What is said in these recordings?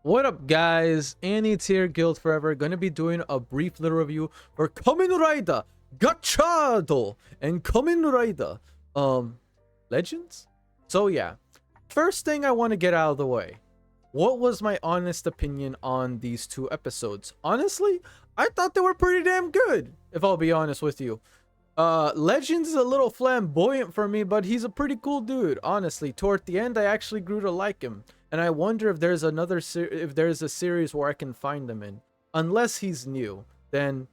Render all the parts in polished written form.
What up, guys? Annie's here, Guild Forever. Gonna be doing a brief little review for Kamen Rider Gotchard and Kamen Rider Legends. So yeah, first thing I want to get out of the way. What was my honest opinion on these two episodes? Honestly, I thought they were pretty damn good, if I'll be honest with you. Legends is a little flamboyant for me, but he's a pretty cool dude. Honestly, toward the end, I actually grew to like him, and I wonder if there's if there's a series where I can find him in. Unless he's new, then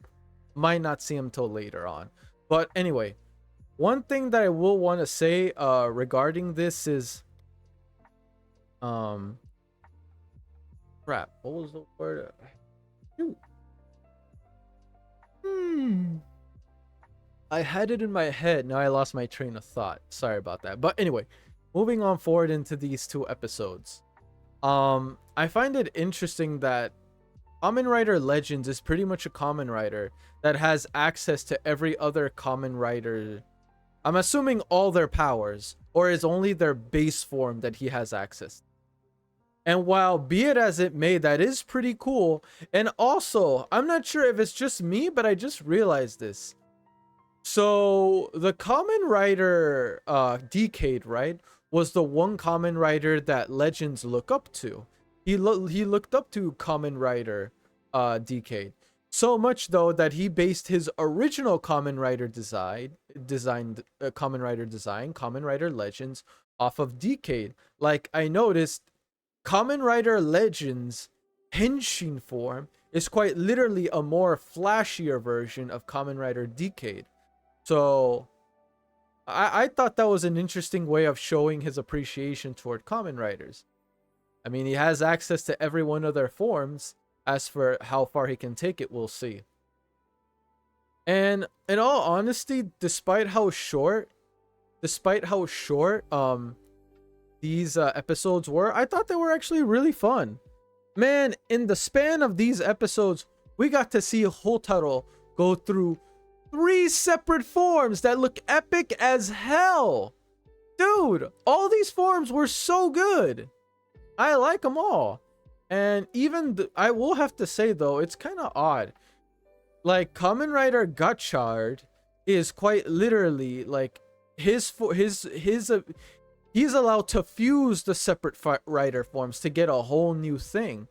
might not see him till later on. But anyway, one thing that I will want to say regarding this is crap. What was the word? Shoot. I had it in my head. Now I lost my train of thought. Sorry about that. But anyway, moving on forward into these two episodes. I find it interesting that Kamen Rider Legends is pretty much a Kamen Rider that has access to every other Kamen Rider. I'm assuming all their powers, or is only their base form that he has access. And while be it as it may, that is pretty cool. And also, I'm not sure if it's just me, but I just realized this. So the Kamen Rider Decade, right, was the one Kamen Rider that Legends look up to. He looked up to Kamen Rider Decade. So much though that he based his original Kamen Rider Kamen Rider Legends, off of Decade. Like I noticed, Kamen Rider Legends Henshin form is quite literally a more flashier version of Kamen Rider Decade. So I thought that was an interesting way of showing his appreciation toward Kamen Riders. I mean, he has access to every one of their forms. As for how far he can take it, we'll see. And in all honesty, despite how short these episodes were, I thought they were actually really fun. Man, in the span of these episodes, we got to see Hotaro go through 3 separate forms that look epic as hell. Dude, all these forms were so good. I like them all. And even I will have to say though, it's kind of odd. Like Kamen Rider Gotchard is quite literally like he's allowed to fuse the separate rider forms to get a whole new thing.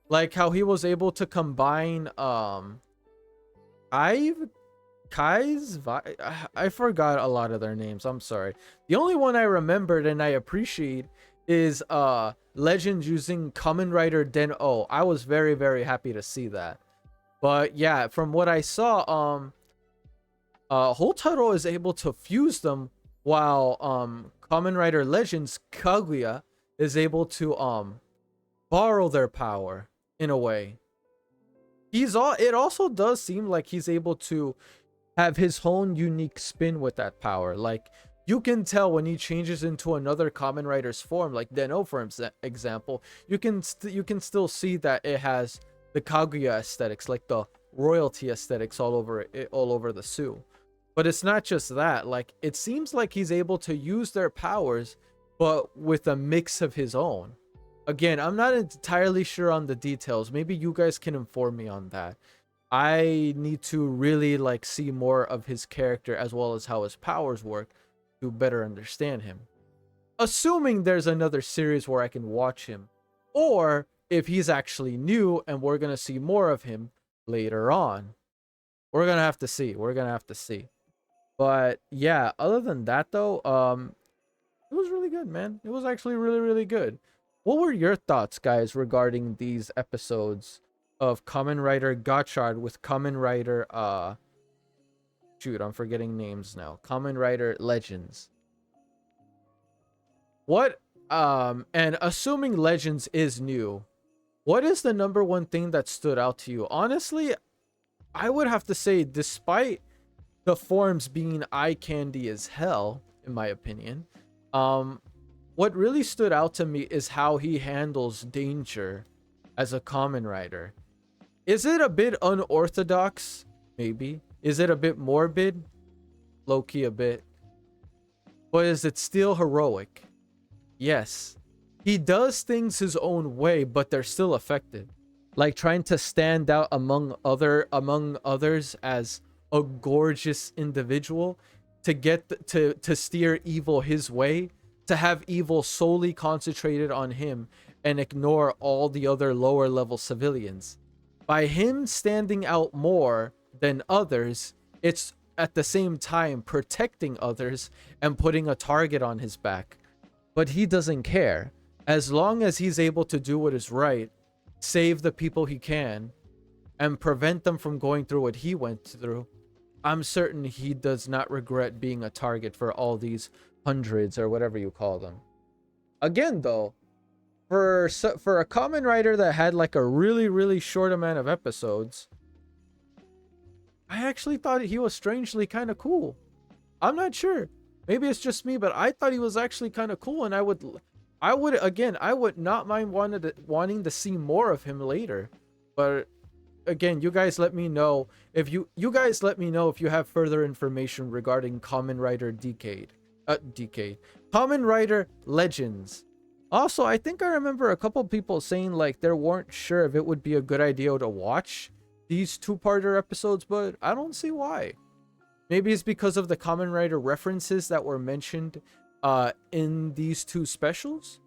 Like how he was able to combine I forgot a lot of their names. I'm sorry. The only one I remembered and I appreciate is Legends using Kamen Rider Den-O. I was very, very happy to see that. But yeah, from what I saw, Hotaro is able to fuse them, while Kamen Rider Legends Kaguya is able to borrow their power in a way. It also does seem like he's able to have his own unique spin with that power. Like you can tell when he changes into another Kamen Rider's form, like Den-O for example, you can still see that it has the Kaguya aesthetics, like the royalty aesthetics all over the suit. But it's not just that. Like it seems like he's able to use their powers, but with a mix of his own. Again, I'm not entirely sure on the details. Maybe you guys can inform me on that. I need to really like see more of his character as well as how his powers work to better understand him. Assuming there's another series where I can watch him, or if he's actually new and we're going to see more of him later on. We're going to have to see. But yeah, other than that though, it was really good, man. It was actually really, really good. What were your thoughts, guys, regarding these episodes of Kamen Rider Gotchard with Kamen Rider shoot, I'm forgetting names now. Kamen Rider Legends. What and assuming Legends is new, what is the number one thing that stood out to you? Honestly, I would have to say, despite the forms being eye candy as hell, in my opinion, what really stood out to me is how he handles danger as a Kamen Rider. Is it a bit unorthodox? Maybe. Is it a bit morbid? Low-key a bit. But is it still heroic? Yes. he does things his own way, but they're still effective. Like trying to stand out among others as a gorgeous individual, to to steer evil his way, to have evil solely concentrated on him and ignore all the other lower level civilians. By him standing out more than others, it's at the same time protecting others and putting a target on his back. But he doesn't care. As long as he's able to do what is right, save the people he can, and prevent them from going through what he went through, I'm certain he does not regret being a target for all these hundreds or whatever you call them. Again, though, for a Kamen Rider that had like a really short amount of episodes, I actually thought he was strangely kind of cool. I'm not sure. Maybe it's just me, but I thought he was actually kind of cool, and I would not mind wanting to see more of him later. But again, you guys let me know if you have further information regarding Kamen Rider Kamen Rider Legends. Also, I think I remember a couple people saying like they weren't sure if it would be a good idea to watch these two-parter episodes, but I don't see why. Maybe it's because of the Kamen Rider references that were mentioned in these two specials.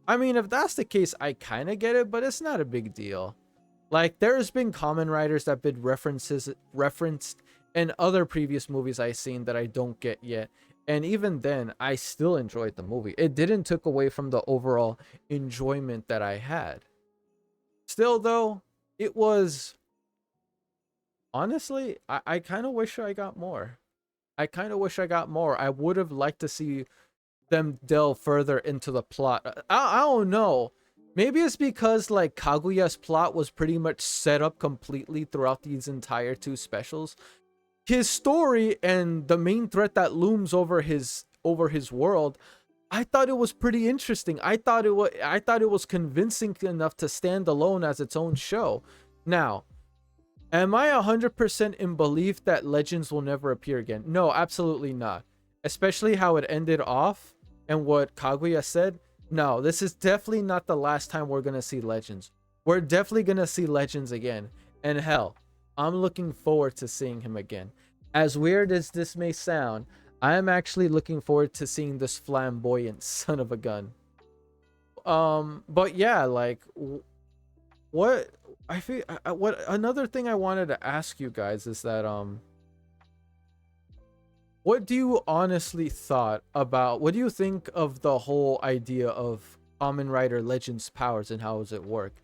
I mean, if that's the case, I kind of get it, but it's not a big deal. Like, there's been Kamen Riders that have been referenced in other previous movies I've seen that I don't get yet. And even then, I still enjoyed the movie. It didn't take away from the overall enjoyment that I had. Still, though, it was... Honestly, I kind of wish I got more. I would have liked to see them delve further into the plot. I don't know. Maybe it's because like Kaguya's plot was pretty much set up completely throughout these entire two specials. His story and the main threat that looms over his world, I thought it was pretty interesting. I thought it was convincing enough to stand alone as its own show. Now, am I 100% in belief that Legends will never appear again? No, absolutely not. Especially how it ended off and what Kaguya said. No, this is definitely not the last time we're going to see Legends. We're definitely going to see Legends again. And hell, I'm looking forward to seeing him again. As weird as this may sound, I am actually looking forward to seeing this flamboyant son of a gun. But yeah, like, what I feel, what another thing I wanted to ask you guys is that what do you honestly thought about, what do you think of the whole idea of Kamen Rider Legends powers and how does it work?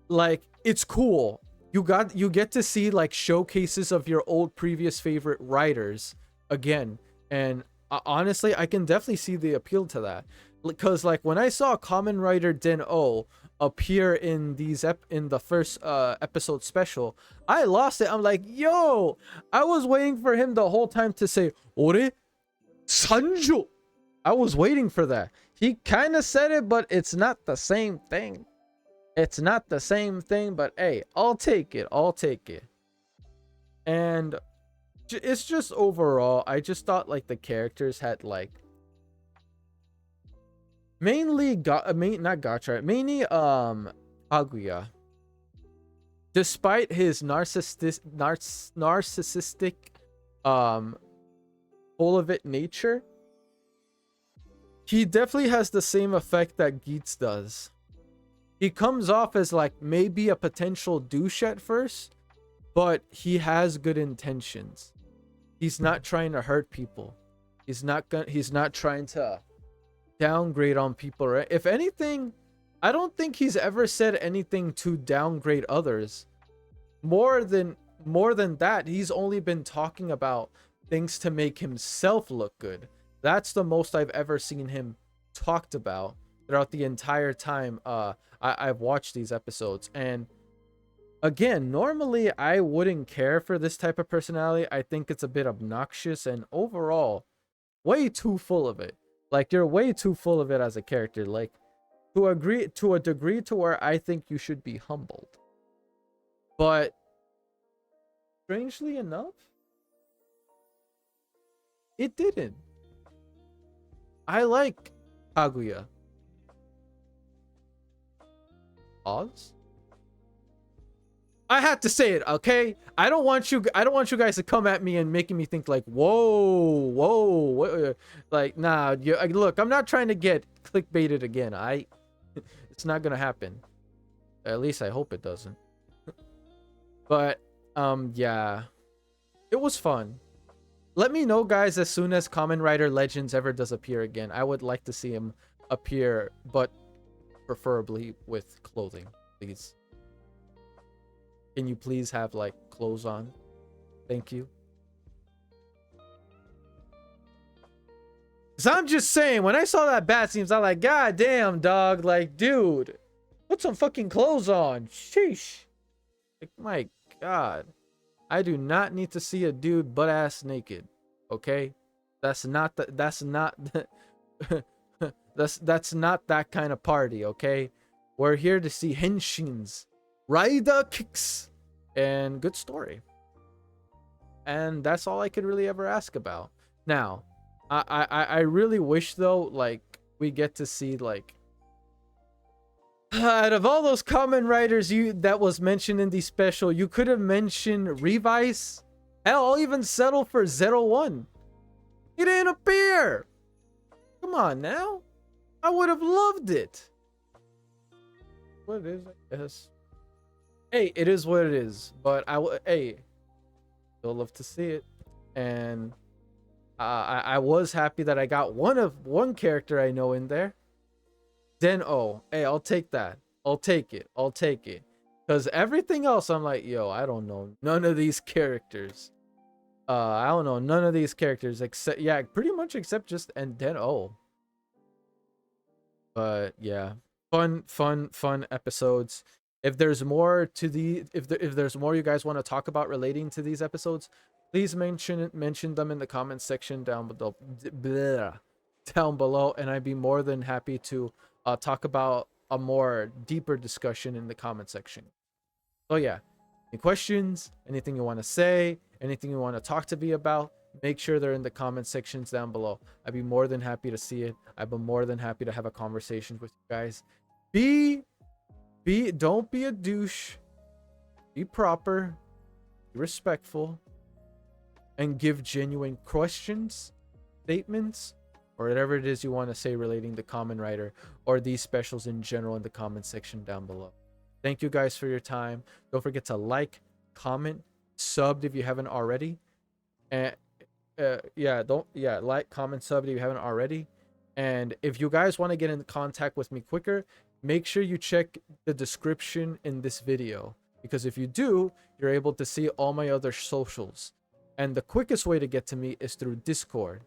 Like, it's cool. You get to see like showcases of your old previous favorite writers again, and honestly, I can definitely see the appeal to that. Because like when I saw Kamen Rider Den-O appear in the first episode special, I lost it. I'm like, yo, I was waiting for him the whole time to say Ore Sanjo. I was waiting for that. He kind of said it, but it's not the same thing. It's not the same thing, but hey, I'll take it. And it's just overall, I just thought like the characters had like mainly Kaguya, despite his narcissistic full of it nature, he definitely has the same effect that Geats does. He comes off as like maybe a potential douche at first, but he has good intentions. He's not trying to hurt people. He's not trying to downgrade on people, right? If anything, I don't think he's ever said anything to downgrade others. More than that, he's only been talking about things to make himself look good. That's the most I've ever seen him talked about throughout the entire time I've watched these episodes. And again, normally I wouldn't care for this type of personality. I think it's a bit obnoxious and overall way too full of it. Like, you're way too full of it as a character. Like, to a degree to where I think you should be humbled. But strangely enough, it didn't. I like Kaguya. Pause. I had to say it, okay? I don't want you guys to come at me and making me think like, whoa, like, nah. Look, I'm not trying to get clickbaited again. It's not gonna happen. At least I hope it doesn't. But yeah, it was fun. Let me know, guys, as soon as Kamen Rider Legends ever does appear again. I would like to see him appear, but preferably with clothing, please. Can you please have like clothes on? Thank you. So I'm just saying, when I saw that bat seems, I'm like, God damn, dog. Like, dude, put some fucking clothes on. Sheesh. Like, my God. I do not need to see a dude butt ass naked. Okay? That's not that's not that's not that kind of party, okay? We're here to see henshins, rider kicks, and good story. And that's all I could really ever ask about. Now, I really wish though, like, we get to see like, out of all those Kamen Riders that was mentioned in the special, you could have mentioned Revice. Hell, I'll even settle for 01. He didn't appear. Come on now. I would have loved it. What it is, I guess. Hey, it is what it is. But hey, still love to see it. And I was happy that I got one character I know in there. Den-O. Hey, I'll take that. I'll take it. I'll take it. Because everything else, I'm like, yo, I don't know none of these characters. I don't know none of these characters except, yeah, pretty much except just and Den-O. But yeah, fun episodes. If there's more to the, if there's more you guys want to talk about relating to these episodes, please mention them in the comment section down below, and I'd be more than happy to talk about a more deeper discussion in the comment section. So yeah, any questions, anything you want to say, anything you want to talk to me about, make sure they're in the comment sections down below. I'd be more than happy to see it. I'd be more than happy to have a conversation with you guys. Don't be a douche. Be proper, be respectful, and give genuine questions, statements, or whatever it is you want to say relating to Kamen Rider or these specials in general in the comment section down below. Thank you guys for your time. Don't forget to like, comment, sub if you haven't already. And like, comment, sub if you haven't already. And if you guys want to get in contact with me quicker, make sure you check the description in this video, because if you do, you're able to see all my other socials. And the quickest way to get to me is through Discord.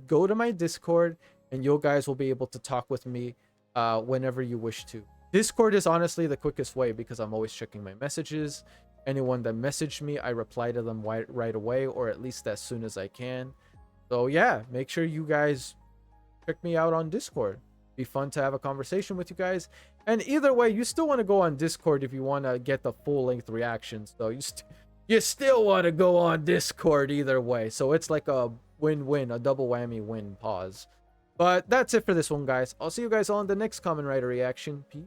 Go to my Discord, and you guys will be able to talk with me whenever you wish to. Discord is honestly the quickest way because I'm always checking my messages. Anyone that messaged me, I reply to them right away, or at least as soon as I can. So yeah, make sure you guys check me out on Discord. Be fun to have a conversation with you guys. And either way, you still want to go on Discord if you want to get the full-length reactions, though. You still want to go on Discord either way. So it's like a win-win, a double whammy win. Pause. But that's it for this one, guys. I'll see you guys all in the next Kamen Rider reaction. Peace.